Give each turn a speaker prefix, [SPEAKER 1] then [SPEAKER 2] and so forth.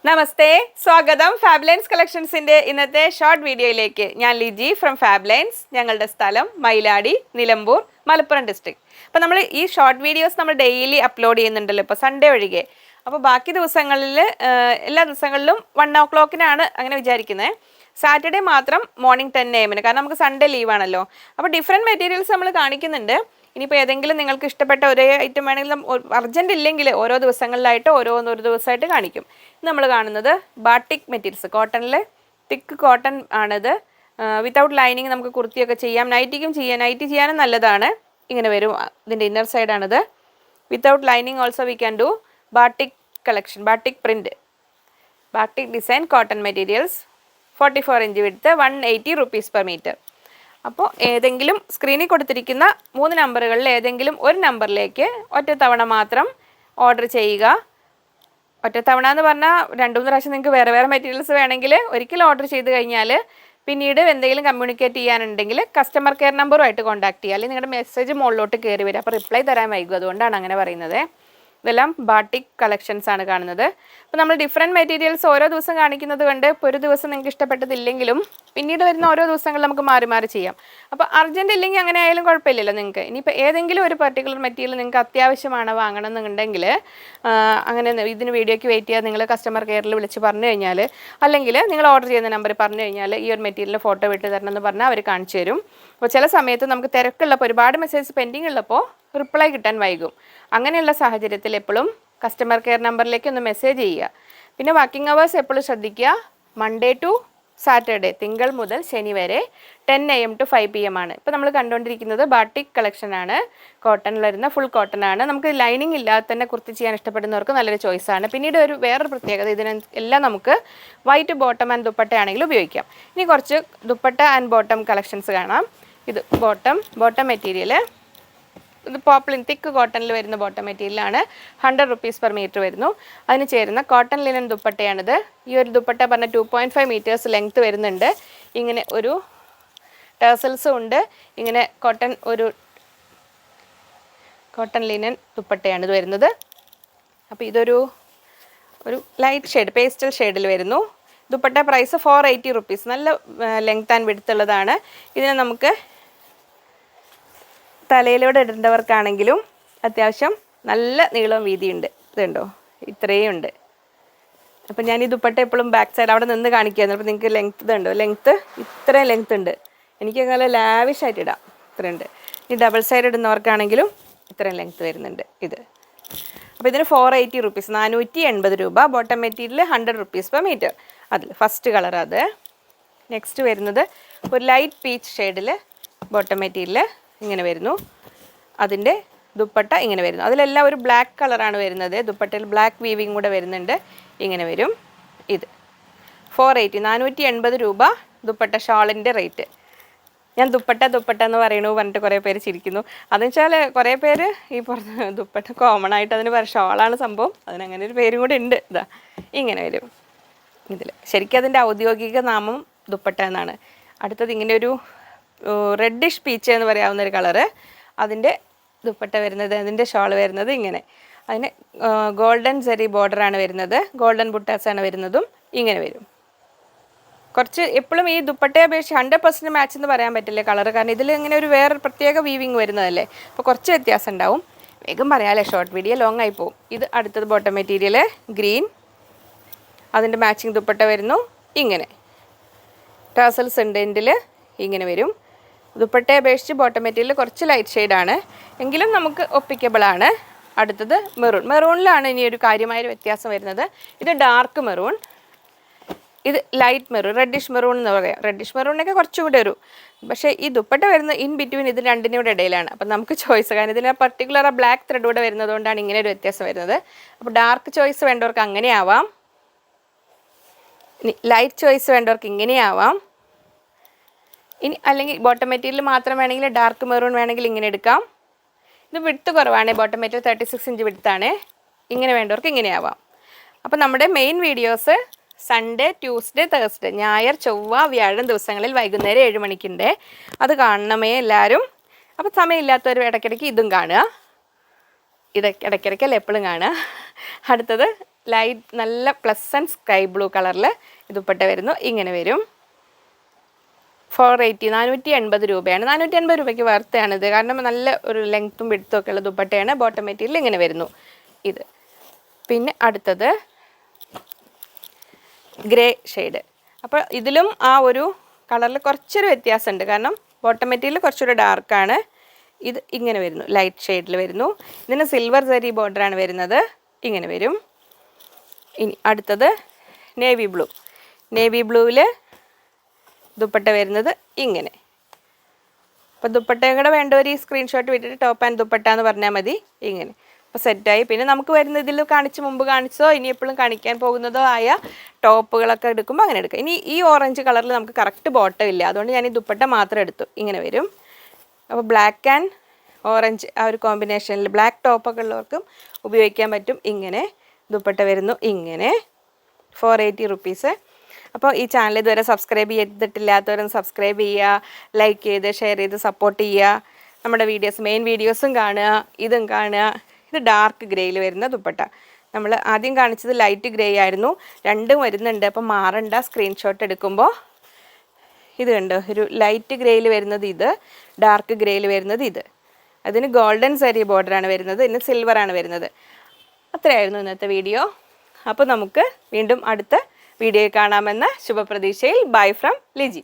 [SPEAKER 1] നമസ്തേ, സ്വാഗതം ഫാബ്ലൈൻസ് കളക്ഷൻസിൻ്റെ ഇന്നത്തെ ഷോർട്ട് വീഡിയോയിലേക്ക്. ഞാൻ ലിജി ഫ്രം ഫാബ്ലൈൻസ്. ഞങ്ങളുടെ സ്ഥലം മയിലാടി, നിലമ്പൂർ, മലപ്പുറം ഡിസ്ട്രിക്ട്. അപ്പോൾ നമ്മൾ ഈ ഷോർട്ട് വീഡിയോസ് നമ്മൾ ഡെയിലി അപ്ലോഡ് ചെയ്യുന്നുണ്ടല്ലോ, ഇപ്പോൾ സൺഡേ ഒഴികെ. അപ്പോൾ ബാക്കി ദിവസങ്ങളിൽ എല്ലാ ദിവസങ്ങളിലും 1 o'clock അങ്ങനെ വിചാരിക്കുന്നത്. സാറ്റർഡേ മാത്രം മോർണിംഗ് 10 AM, കാരണം നമുക്ക് സൺഡേ ലീവാണല്ലോ. അപ്പോൾ ഡിഫറെൻറ്റ് മെറ്റീരിയൽസ് നമ്മൾ കാണിക്കുന്നുണ്ട്. ഇനിയിപ്പോൾ ഏതെങ്കിലും നിങ്ങൾക്ക് ഇഷ്ടപ്പെട്ട ഒരേ ഐറ്റം വേണമെങ്കിൽ അർജൻറ്റ് ഇല്ലെങ്കിൽ ഓരോ ദിവസങ്ങളിലായിട്ട് ഒരു ദിവസമായിട്ട് കാണിക്കും. നമ്മൾ കാണുന്നത് ബാട്ടിക് മെറ്റീരിയൽസ്, കോട്ടണിൽ തിക്ക് കോട്ടൺ ആണിത്. വിത്തൗട്ട് ലൈനിങ് നമുക്ക് കുർത്തിയൊക്കെ ചെയ്യാം, നൈറ്റിക്കും ചെയ്യാം. നൈറ്റി ചെയ്യാനും നല്ലതാണ്. ഇങ്ങനെ വരും, ഇതിൻ്റെ ഇന്നർ സൈഡാണിത്. Without lining also we can do batik collection, batik print, batik design cotton materials. 44 inch width, 180 rupees per meter. അപ്പോൾ ഏതെങ്കിലും സ്ക്രീനിൽ കൊടുത്തിരിക്കുന്ന 3 നമ്പറുകളിൽ ഏതെങ്കിലും ഒരു നമ്പറിലേക്ക് ഒറ്റത്തവണ മാത്രം ഓർഡർ ചെയ്യുക. ഒറ്റത്തവണ എന്ന് പറഞ്ഞാൽ 2-3 പ്രാവശ്യം നിങ്ങൾക്ക് വേറെ വേറെ മെറ്റീരിയൽസ് വേണമെങ്കിൽ ഒരിക്കൽ ഓർഡർ ചെയ്ത് കഴിഞ്ഞാൽ പിന്നീട് എന്തെങ്കിലും കമ്മ്യൂണിക്കേറ്റ് ചെയ്യാനുണ്ടെങ്കിൽ കസ്റ്റമർ കെയർ നമ്പറുമായിട്ട് കോൺടാക്ട് ചെയ്യുക. അല്ലെങ്കിൽ നിങ്ങളുടെ മെസ്സേജ് മുകളിലോട്ട് കയറി വരും, അപ്പോൾ റിപ്ലൈ തരാൻ വൈകും. അതുകൊണ്ടാണ് അങ്ങനെ പറയുന്നത്. ഇതെല്ലാം ബാട്ടിക് കളക്ഷൻസ് ആണ് കാണുന്നത്. അപ്പോൾ നമ്മൾ ഡിഫറെൻറ്റ് മെറ്റീരിയൽസ് ഓരോ ദിവസം കാണിക്കുന്നത് കൊണ്ട് ഇപ്പോൾ ഒരു ദിവസം നിങ്ങൾക്ക് ഇഷ്ടപ്പെട്ടതില്ലെങ്കിലും പിന്നീട് വരുന്ന ഓരോ ദിവസങ്ങൾ നമുക്ക് മാറി മാറി ചെയ്യാം. അപ്പോൾ അർജൻറ്റ് ഇല്ലെങ്കിൽ അങ്ങനെ ആയാലും കുഴപ്പമില്ലല്ലോ നിങ്ങൾക്ക്. ഇനിയിപ്പോൾ ഏതെങ്കിലും ഒരു പർട്ടിക്കുലർ മെറ്റീരിയൽ നിങ്ങൾക്ക് അത്യാവശ്യമാണ് വാങ്ങണം എന്നുണ്ടെങ്കിൽ അങ്ങനെ ഇതിന് വീഡിയോയ്ക്ക് വെയിറ്റ് ചെയ്യാൻ നിങ്ങൾ കസ്റ്റമർ കെയറിൽ വിളിച്ച് പറഞ്ഞു കഴിഞ്ഞാൽ, അല്ലെങ്കിൽ നിങ്ങൾ ഓർഡർ ചെയ്യുന്ന നമ്പർ പറഞ്ഞു കഴിഞ്ഞാൽ ഈ ഒരു മെറ്റീരിയൽ ഫോട്ടോ വിട്ട് തരണം എന്ന് പറഞ്ഞാൽ അവർ കാണിച്ചു തരും. അപ്പോൾ ചില സമയത്ത് നമുക്ക് തിരക്കുള്ളപ്പോൾ ഒരുപാട് മെസ്സേജ് പെൻഡിങ് ഉള്ളപ്പോൾ റിപ്ലൈ കിട്ടാൻ വൈകും. അങ്ങനെയുള്ള സാഹചര്യത്തിൽ എപ്പോഴും കസ്റ്റമർ കെയർ നമ്പറിലേക്ക് ഒന്ന് മെസ്സേജ് ചെയ്യുക. പിന്നെ വർക്കിംഗ് അവേഴ്സ് എപ്പോഴും ശ്രദ്ധിക്കുക. മൺഡേ ടു സാറ്റർഡേ, തിങ്കൾ മുതൽ ശനി വരെ 10 AM to 5 PM ആണ്. ഇപ്പോൾ നമ്മൾ കണ്ടുകൊണ്ടിരിക്കുന്നത് ബാട്ടിക് കളക്ഷനാണ്. കോട്ടണിൽ വരുന്ന ഫുൾ കോട്ടൺ ആണ്. നമുക്ക് ലൈനിങ് ഇല്ലാതെ തന്നെ കുർത്തി ചെയ്യാൻ ഇഷ്ടപ്പെടുന്നവർക്ക് നല്ലൊരു ചോയ്സാണ്. പിന്നീട് വേറൊരു പ്രത്യേകത, ഇതിനെല്ലാം നമുക്ക് വൈറ്റ് ബോട്ടം ആൻഡ് ദുപ്പട്ട ആണെങ്കിൽ ഉപയോഗിക്കാം. ഇനി കുറച്ച് ദുപ്പട്ട ആൻഡ് ബോട്ടം കളക്ഷൻസ് കാണാം. ഇത് ബോട്ടം മെറ്റീരിയൽ, ഇത് പോപ്ലിൻ തിക്ക് കോട്ടണിൽ വരുന്ന ബോട്ടം മെറ്റീരിയലാണ്. 100 rupees per meter വരുന്നു. അതിന് ചേരുന്ന കോട്ടൺ ലിനൻ ദുപ്പട്ടയാണിത്. ഈ ഒരു ദുപ്പട്ട പറഞ്ഞ 2.5 meters ലെങ്ത്ത് വരുന്നുണ്ട്. ഇങ്ങനെ ഒരു ടേസൽസും ഉണ്ട്. ഇങ്ങനെ കോട്ടൺ ലിനൻ ദുപ്പട്ടയാണ് ഇത് വരുന്നത്. അപ്പോൾ ഇതൊരു ലൈറ്റ് ഷെയ്ഡ്, പേസ്റ്റൽ ഷെയ്ഡിൽ വരുന്നു. Dupatta price 480 rupees. നല്ല ലെങ്ത് ആൻഡ് വിഡ്ത്ത് ഉള്ളതാണ്. ഇതിനെ നമുക്ക് തലയിലൂടെ ഇടേണ്ടവർക്കാണെങ്കിലും അത്യാവശ്യം നല്ല നീളവും വീതിയുണ്ട്. ഇതുണ്ടോ, ഇത്രയും ഉണ്ട്. അപ്പം ഞാൻ ഈ ദുപ്പട്ട എപ്പോഴും ബാക്ക് സൈഡ് അവിടെ നിന്ന് കാണിക്കുകയായിരുന്നു. അപ്പോൾ നിങ്ങൾക്ക് ലെങ്ത്ത് ഇതുണ്ടോ, ഇത്രയും ലെങ്ത്ത് ഉണ്ട്. എനിക്ക് നല്ല ലാവിഷായിട്ട് ഇടാം, ഇത്രയുണ്ട്. ഈ ഡബിൾ സൈഡ് ഇടുന്നവർക്കാണെങ്കിലും ഇത്രയും ലെങ്ത്ത് വരുന്നുണ്ട് ഇത്. അപ്പോൾ ഇതിന് 480 rupees, 480 രൂപ. Bottom material 100 rupees per meter. അതിൽ ഫസ്റ്റ് കളർ അത്. നെക്സ്റ്റ് വരുന്നത് ഒരു ലൈറ്റ് പീച്ച് ഷെയ്ഡിൽ ബോട്ടം മെറ്റീരിയൽ ഇങ്ങനെ വരുന്നു. അതിൻ്റെ ദുപ്പട്ട ഇങ്ങനെ വരുന്നു. അതിലെല്ലാം ഒരു ബ്ലാക്ക് കളറാണ് വരുന്നത്. ദുപ്പട്ടയിൽ ബ്ലാക്ക് വീവിങ് കൂടെ വരുന്നുണ്ട്. ഇങ്ങനെ വരും. ഇത് 480, 480 രൂപ ദുപ്പട്ട ഷാളിൻ്റെ റേറ്റ്. ഞാൻ ദുപ്പട്ട എന്ന് പറഞ്ഞിട്ട് കുറേ പേര് ചിരിക്കുന്നു. അതെന്ന് വെച്ചാൽ കുറേ പേര് ഈ പുറത്ത് ദുപ്പട്ട കോമൺ ആയിട്ട് അതിന് ഷാളാണ് സംഭവം. അതിനങ്ങനെ ഒരു പേരും കൂടെ ഉണ്ട്. ഇതാ ഇങ്ങനെ വരും. ഇതിൽ ശരിക്കും അതിൻ്റെ ഔദ്യോഗിക നാമം ദുപ്പട്ട എന്നാണ്. അടുത്തത് ഇങ്ങനെ ഒരു റെഡിഷ് പീച്ച് എന്ന് പറയാവുന്നൊരു കളറ്. അതിൻ്റെ ദുപ്പട്ട വരുന്നത്, അതിൻ്റെ ഷാൾ വരുന്നത് ഇങ്ങനെ. അതിന് ഗോൾഡൻ സെറി ബോർഡറാണ് വരുന്നത്. ഗോൾഡൻ ബുട്ടാസാണ് വരുന്നതും ഇങ്ങനെ വരും. കുറച്ച് എപ്പോഴും ഈ ദുപ്പട്ടയെ അപേക്ഷിച്ച് 100% മാച്ച് എന്ന് പറയാൻ പറ്റില്ല കളർ, കാരണം ഇതിൽ ഇങ്ങനെ ഒരു വേറെ പ്രത്യേക വീവിങ് വരുന്നതല്ലേ. അപ്പോൾ കുറച്ച് വ്യത്യാസം ഉണ്ടാവും. വേഗം പറയാമല്ലേ, ഷോർട്ട് വീഡിയോ ലോങ് ആയി പോകും. ഇത് അടുത്തത് ബോട്ടം മെറ്റീരിയൽ ഗ്രീൻ. അതിൻ്റെ മാച്ചിങ് ദുപ്പട്ട വരുന്നു ഇങ്ങനെ. ടാസൽസ് ഉണ്ട് എൻഡിൽ ഇങ്ങനെ വരും. ദുപ്പട്ടയെ അപേക്ഷിച്ച് ബോട്ടം മെറ്റീരിയൽ കുറച്ച് ലൈറ്റ് ഷെയ്ഡാണ്, എങ്കിലും നമുക്ക് ഒപ്പിക്കബിളാണ്. അടുത്തത് മെറൂണിലാണ് ഇനി ഒരു കാര്യമായൊരു വ്യത്യാസം വരുന്നത്. ഇത് ഡാർക്ക് മെറൂൺ, ഇത് ലൈറ്റ് മെറൂൺ, റെഡിഷ് മെറൂൺ എന്ന് പറയാം. റെഡിഷ് മെറൂണിനൊക്കെ കുറച്ചുകൂടെ ഒരു, പക്ഷേ ഈ ദുപ്പട്ട വരുന്ന ഇൻ ബിറ്റ്വീൻ ഇത് രണ്ടിനൂടെ ഇടയിലാണ്. അപ്പം നമുക്ക് ചോയ്സ്, കാരണം ഇതിന് പർട്ടിക്കുലർ ആ ബ്ലാക്ക് ത്രെഡ് കൂടെ വരുന്നതുകൊണ്ടാണ് ഇങ്ങനെ ഒരു വ്യത്യാസം വരുന്നത്. അപ്പോൾ ഡാർക്ക് ചോയ്സ് വേണ്ടവർക്ക് അങ്ങനെ ആവാം, ഇനി ലൈറ്റ് ചോയ്സ് വേണ്ടവർക്ക് ഇങ്ങനെ ആവാം. ഇനി അല്ലെങ്കിൽ ബോട്ടം മെറ്റീരിയൽ മാത്രം വേണമെങ്കിൽ ഡാർക്ക് മെറൂൺ വേണമെങ്കിൽ ഇങ്ങനെ എടുക്കാം. ഇത് വിഡ്ത്ത് കുറവാണ്, ബോട്ടം മെറ്റീരിയൽ 36 inch വിഡ്ത്താണ്. ഇങ്ങനെ വേണ്ടവർക്ക് ഇങ്ങനെ ആവാം. അപ്പോൾ നമ്മുടെ main videos Sunday, Tuesday, Thursday, ഞായർ, ചൊവ്വ, വ്യാഴം ദിവസങ്ങളിൽ വൈകുന്നേരം 7 മണിക്കുണ്ട്. അത് കാണണമേ എല്ലാവരും. അപ്പോൾ സമയമില്ലാത്തവർ ഇടയ്ക്കിടയ്ക്ക് ഇതും കാണുക. ഇടയ്ക്കിടയ്ക്കല്ല, എപ്പോഴും കാണുക. അടുത്തത് ലൈറ്റ് നല്ല പ്ലസൻറ്റ് സ്കൈ ബ്ലൂ കളറിൽ ദുപ്പട്ട വരുന്നു. ഇങ്ങനെ വരും. 480 480 രൂപയാണ്. 480 രൂപയ്ക്ക് വർത്താണിത്. കാരണം നല്ല ഒരു ലെങ്ത്തും വിഡ്ത്തും ഒക്കെ ഉള്ള ദുപ്പട്ടയാണ്. ബോട്ടം മെറ്റീരിയൽ ഇങ്ങനെ വരുന്നു ഇത്. പിന്നെ അടുത്തത് ഗ്രേ ഷെയ്ഡ്. അപ്പോൾ ഇതിലും ആ ഒരു കളറിൽ കുറച്ചൊരു വ്യത്യാസമുണ്ട്. കാരണം ബോട്ടം മെറ്റീരിയൽ കുറച്ചൊരു ഡാർക്കാണ്. ഇത് ഇങ്ങനെ വരുന്നു, ലൈറ്റ് ഷെയ്ഡിൽ വരുന്നു. ഇതിന് സിൽവർ സരി ബോർഡറാണ് വരുന്നത്. ഇങ്ങനെ വരും. ഇനി അടുത്തത് നേവി ബ്ലൂ. നേവി ബ്ലൂവിൽ ദുപ്പട്ട വരുന്നത് ഇങ്ങനെ. അപ്പോൾ ദുപ്പട്ടയും കൂടെ വേണ്ടവർ ഈ സ്ക്രീൻഷോട്ട് വിട്ടിട്ട് ടോപ്പ് ആൻഡ് ദുപ്പട്ട എന്ന് പറഞ്ഞാൽ മതി. ഇങ്ങനെ അപ്പോൾ സെറ്റായി. പിന്നെ നമുക്ക് വരുന്ന ഇതിൽ മുമ്പ് കാണിച്ചതോ ഇനി എപ്പോഴും കാണിക്കാൻ പോകുന്നതോ ആയ ടോപ്പുകളൊക്കെ എടുക്കുമ്പോൾ അങ്ങനെ എടുക്കാം. ഇനി ഈ ഓറഞ്ച് കളറിൽ നമുക്ക് കറക്റ്റ് ബോട്ടം ഇല്ല, അതുകൊണ്ട് ഞാൻ ഈ ദുപ്പട്ട മാത്രം എടുത്തു. ഇങ്ങനെ വരും. അപ്പോൾ ബ്ലാക്ക് ആൻഡ് ഓറഞ്ച് ആ ഒരു കോമ്പിനേഷനിൽ ബ്ലാക്ക് ടോപ്പൊക്കെ ഉള്ളവർക്കും ഉപയോഗിക്കാൻ പറ്റും. ഇങ്ങനെ ദുപ്പട്ട വരുന്നു. ഇങ്ങനെ 480 റുപ്പീസ്. അപ്പോൾ ഈ ചാനൽ ഇതുവരെ സബ്സ്ക്രൈബ് ചെയ്തിട്ടില്ലാത്തവരൊന്ന് സബ്സ്ക്രൈബ് ചെയ്യുക, ലൈക്ക് ചെയ്ത് ഷെയർ ചെയ്ത് സപ്പോർട്ട് ചെയ്യുക. നമ്മുടെ മെയിൻ വീഡിയോസും കാണുക, ഇതും കാണുക. ഇത് ഡാർക്ക് ഗ്രേയിൽ വരുന്ന ദുപ്പട്ട. നമ്മൾ ആദ്യം കാണിച്ചത് ലൈറ്റ് ഗ്രേ ആയിരുന്നു. രണ്ടും വരുന്നുണ്ട്. അപ്പോൾ മാറണ്ട. സ്ക്രീൻഷോട്ട് എടുക്കുമ്പോൾ ഇത് കണ്ടോ, ഒരു ലൈറ്റ് ഗ്രേയിൽ വരുന്നത് ഇത്, ഡാർക്ക് ഗ്രേയിൽ വരുന്നത് ഇത്. അതിന് ഗോൾഡൻ സരി ബോർഡറാണ് വരുന്നത്, ഇതിന് സിൽവറാണ് വരുന്നത്. അത്രയായിരുന്നു ഇന്നത്തെ വീഡിയോ. അപ്പോൾ നമുക്ക് വീണ്ടും അടുത്ത വീഡിയോയിൽ കാണാമെന്ന ശുഭപ്രതീക്ഷയിൽ ബൈ ഫ്രം ലിജി.